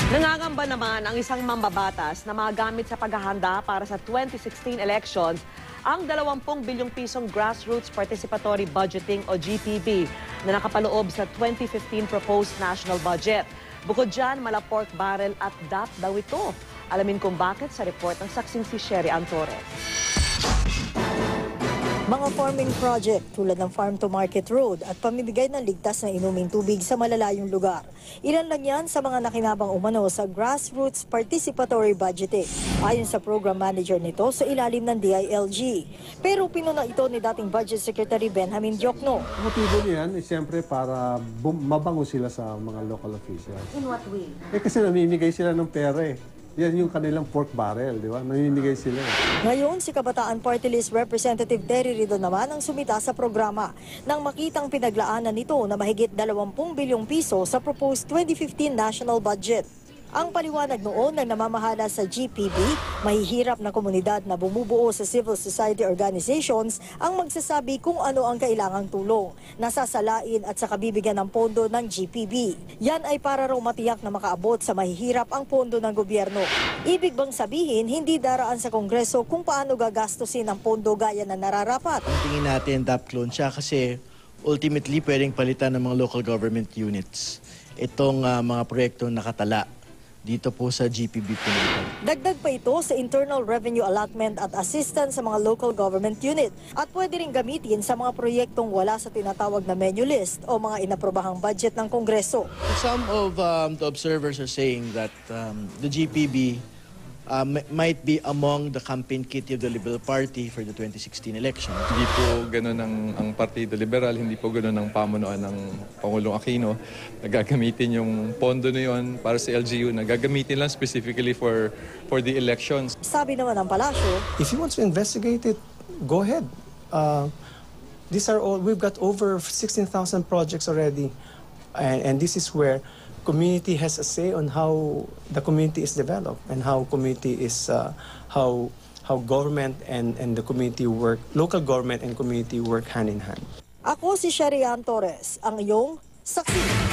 Nangangamba naman ang isang mambabatas na magamit sa paghahanda para sa 2016 elections ang 20 bilyong pisong Grassroots Participatory Budgeting o GPB na nakapaloob sa 2015 proposed national budget. Bukod dyan, mala pork barrel at DAP daw ito. Alamin kung bakit sa report ng saksing si Sherry Antores. Mga farming project tulad ng Farm to Market Road at pamimigay ng ligtas na inuming tubig sa malalayong lugar. Ilan lang yan sa mga nakinabang umano sa Grassroots Participatory Budgeting. Ayon sa program manager nito sa ilalim ng DILG. Pero pinuna ito ni dating Budget Secretary Benjamin Diokno. Ang motibo niyan is siyempre para mabango sila sa mga local officials. In what way? Kasi namimigay sila ng pera eh. Yan yung kanilang pork barrel, di ba? Namimigay sila eh. Ngayon, si Kabataan Party List Representative Terry Rido naman ang sumita sa programa nang makitang pinaglaanan nito na mahigit 20 bilyong piso sa proposed 2015 national budget. Ang paliwanag noon ng namamahala sa GPB, mahihirap na komunidad na bumubuo sa civil society organizations ang magsasabi kung ano ang kailangang tulong, nasasalain at sa kabibigyan ng pondo ng GPB. Yan ay para raw matiyak na makaabot sa mahihirap ang pondo ng gobyerno. Ibig bang sabihin, hindi daraan sa Kongreso kung paano gagastusin ang pondo gaya na nararapat? Tingin natin DAP clone siya kasi ultimately pwedeng palitan ng mga local government units itong mga proyektong nakatala dito po sa GPB Pilipinas. Dagdag pa ito sa Internal Revenue Allotment at Assistance sa mga local government unit at pwede rin gamitin sa mga proyektong wala sa tinatawag na menu list o mga inaprobahang budget ng Kongreso. Some of the observers are saying that the GPB might be among the campaign kitty of the Liberal Party for the 2016 election. Hindi po ganun ang Partido Liberal, hindi po ganun ang pamunuan ng Pangulong Aquino. Nagagamitin yung pondo na yun para sa LGU, nagagamitin lang specifically for the elections. Sabi naman ng palasyo, if you want to investigate it, go ahead. These are all, we've got over 16,000 projects already, and this is where community has a say on how the community is developed and how community is how government and the community work, local government and community work hand in hand. ako si Sherry Antores, ang iyong saksi.